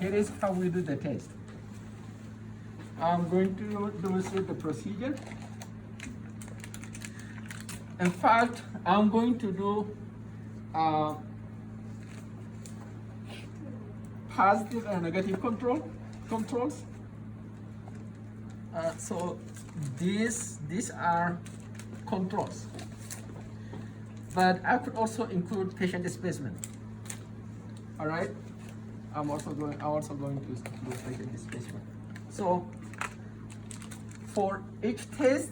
here is how we do the test. I'm going to demonstrate the procedure. In fact, I'm going to do positive and negative controls. So these are controls, but I could also include patient specimen. All right, I'm also going to include patient specimen. So for each test,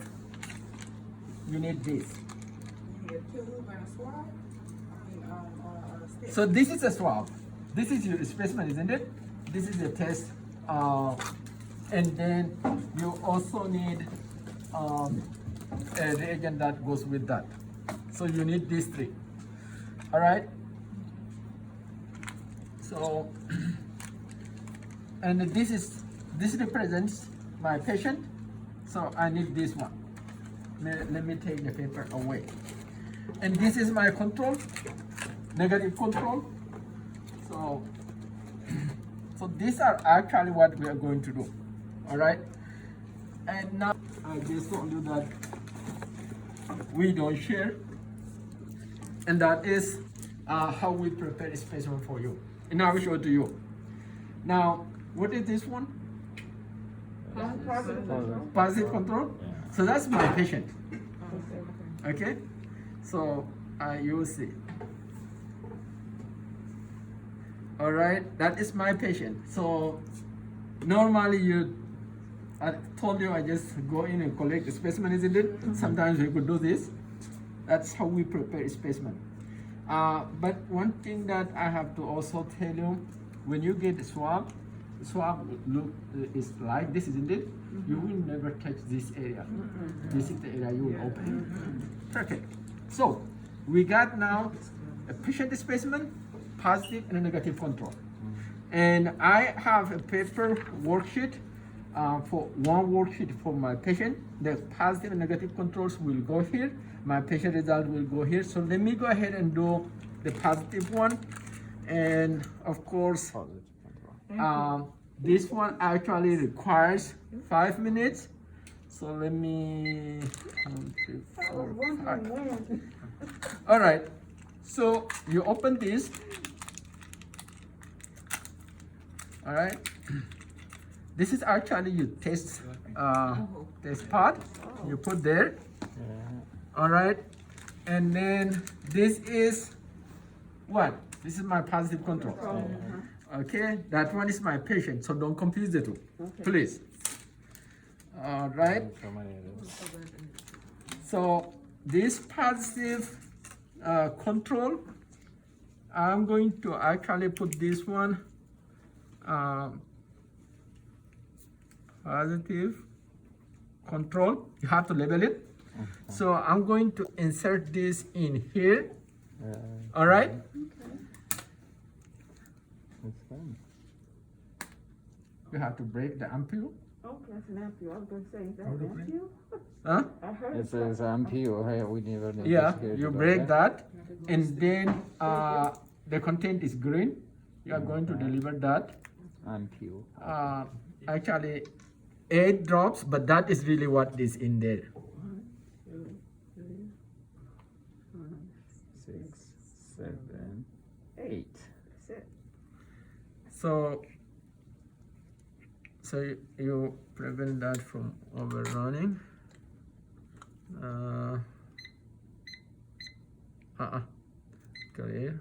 you need this. You need a tube and a swab. A stick. So this is a swab. This is your specimen, isn't it? This is the test, and then you also need a reagent that goes with that. So you need these three. All right. So, and this represents my patient. So I need this one. Let me take the paper away. And this is my control, negative control. So these are actually what we are going to do. All right. And now I just told you that we don't share, and that is how we prepare a specimen for you. And I will show it to you. Now, what is this one? Positive control. So that's my patient. Okay. So you will see. All right, that is my patient. So normally I told you I just go in and collect the specimen, isn't it? Sometimes we could do this. That's how we prepare a specimen. But one thing that I have to also tell you, when you get a swab, the swab look is like this, isn't it? You will never touch this area. This is the area you will open. Perfect. So we got now a patient specimen, positive and a negative control. And I have a paper worksheet for one worksheet for my patient. The positive and negative controls will go here. My patient result will go here. So let me go ahead and do the positive one. And of course, this one actually requires 5 minutes. So let me, 1, 2, 4, 5. All right. So you open this. All right. This is actually your test part. You put there. All right. And then this is what? This is my positive control. Okay. That one is my patient. So don't confuse the two, please. All right. So this positive control, I'm going to actually put this one positive control. You have to label it. So I'm going to insert this in here. All right. You have to break the ampule. Oh, that's an ampule. I was going to say, is that an ampule? Huh? I heard It says ampule. Hey, we never Yeah, investigated you about break that, and then the content is green. You are going to deliver that. Ampule. Actually, 8 drops, but that is really what is in there. 6, 7, 8. That's it. So you prevent that from overrunning. Clear.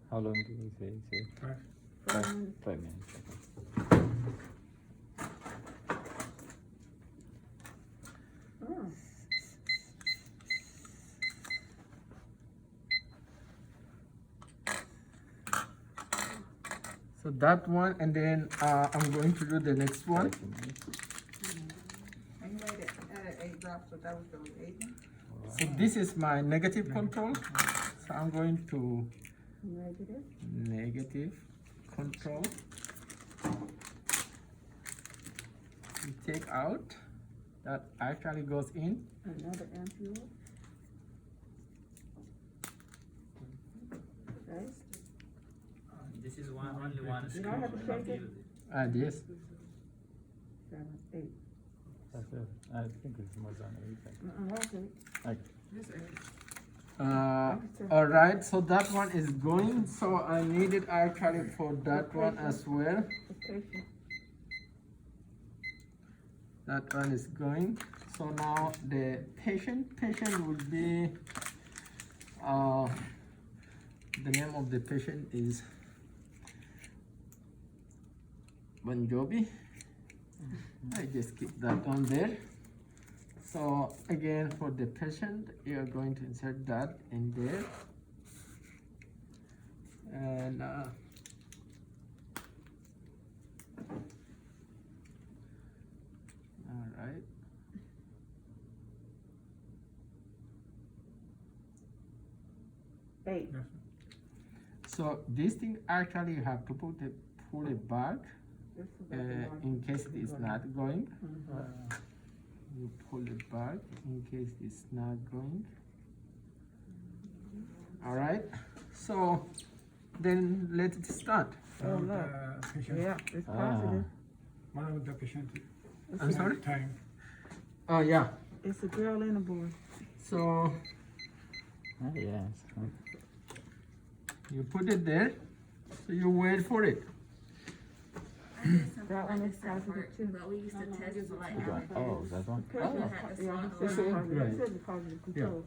How long do we say? 5 minutes. Oh. So that one, and then I'm going to do the next one. 5 minutes. And you made it added 8 drops, so that was the 8 one? So this is my negative control. So I'm going to Negative. negative control. You take out, that actually goes in. Another ampule. You don't have to shake it. Yes. 7, 8. That's it. I think it's more than 8. Okay. Like, This 8. All right, so that one is going. So I need it actually for that one as well. The patient. That one is going. So now the patient will be, the name of the patient is Bon Jovi. I just keep that on there. So again, for the patient, you are going to insert that in there. And all right. Eight. So this thing actually you have to pull it back This is about the one. in case it is not going. Mhm. You pull it back in case it's not going. All right. So then let's start. Oh, look. Yeah, it's positive. One of the patient. I'm sorry. Time. Oh yeah. It's a girl and a boy. So yes. you put it there. So you wait for it. That one is positive too. But we used to test for like Which one? Oh, that one? Yeah, this is positive. Right. It says it's positive control.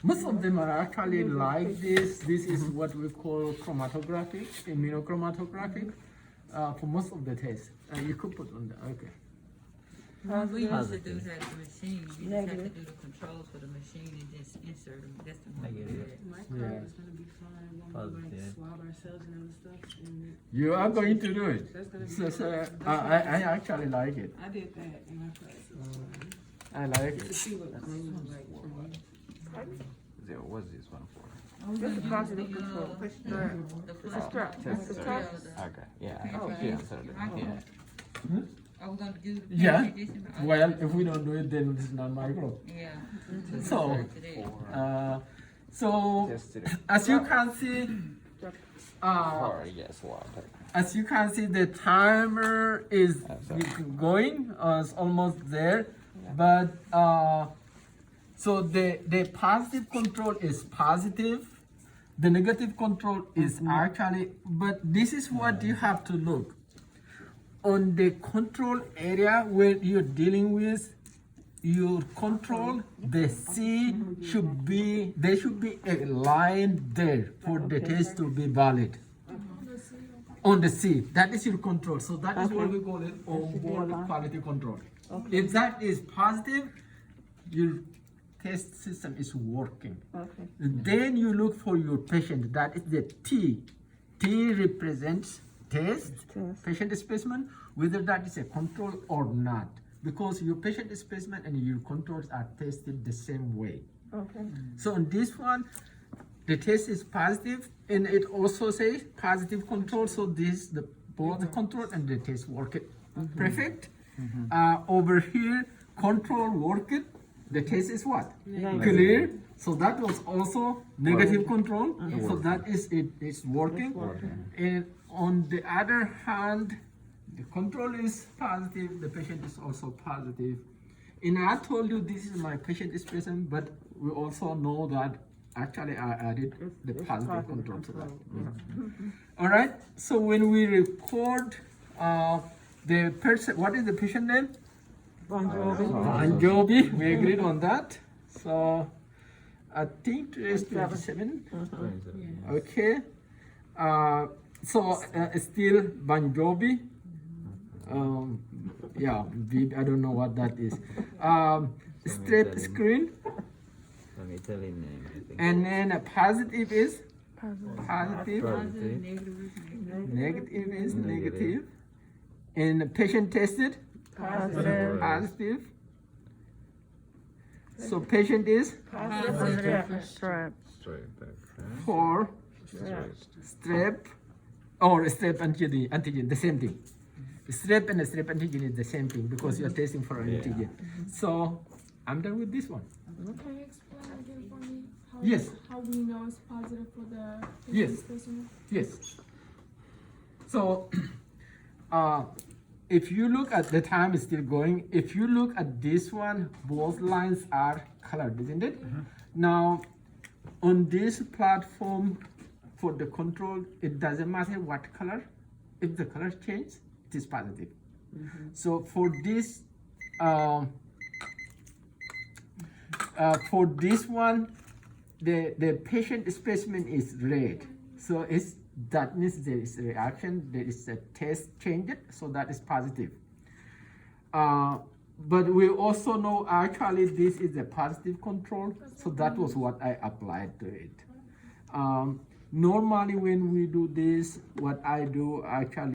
Most of them are actually like this. This is what we call chromatographic, immunochromatographic, for most of the tests. You could put on the, okay. we used to Positive. do that the machine. You just have to do the controls for the machine and just insert them. That's the one we Negative. did. My Yeah. card is gonna be fine when we like Positive. swab ourselves and other stuff. And You are going to do it. that's gonna be So, fine. I actually like it. I did that in my class. I like To it. see what it was like for me. What's this one for? This is positive control. The It's flush. strep. It's the strep. Okay, yeah. Oh, She answered it. Yeah. Are we gonna do the Yeah. edition? Well, if we don't do it, then it's not my group. Yeah. So, so Tested it. as you can see, Or yes, water. as you can see, the timer is sorry. going. It's almost there, but so the positive control is positive. The negative control is actually, but this is what you have to look. On the control area where you're dealing with your control, the C should be, there should be a line there for the test to be valid. On the C, that is your control. So that is what we call it onboard quality control. If that is positive, your test system is working. Okay. Then you look for your patient, that is the T. T represents test, patient specimen, whether that is a control or not. Because your patient specimen and your controls are tested the same way. Okay. So on this one, the test is positive, and it also says positive control. So this, both the control and the test work it perfect. Over here, control work it. The test is what? Clear. So that was also negative control. So that is it. It's working. And on the other hand, the control is positive. The patient is also positive. And I told you this is my patient specimen, but we also know that actually I added the positive control to that. All right. So when we record the person, what is the patient name? Bon Jovi. Bon Jovi, we agreed on that. So I think today is 27. Okay. So still Bon Jovi. Yeah, I don't know what that is. Strep screen. Let me tell him name, I think. And then a positive is positive. Positive, negative is negative. Negative is negative. And patient tested. Positive. Positive. So patient is Positive. Strep. Straight back. for strep or strep antigen, the same thing. Strep and strep antigen is the same thing because you are testing for an antigen. So I'm done with this one. Can you explain again for me? Yes. How we know it's positive for the Yes. patient specimen? Yes. So if you look at the time is still going, if you look at this one, both lines are colored, isn't it? Now on this platform for the control, it doesn't matter what color. If the color change, it is positive. So for this one, the patient specimen is red. So that means there is a reaction, there is a test changed, so that is positive. But we also know actually this is a positive control, so that was what I applied to it. Normally when we do this, what I do actually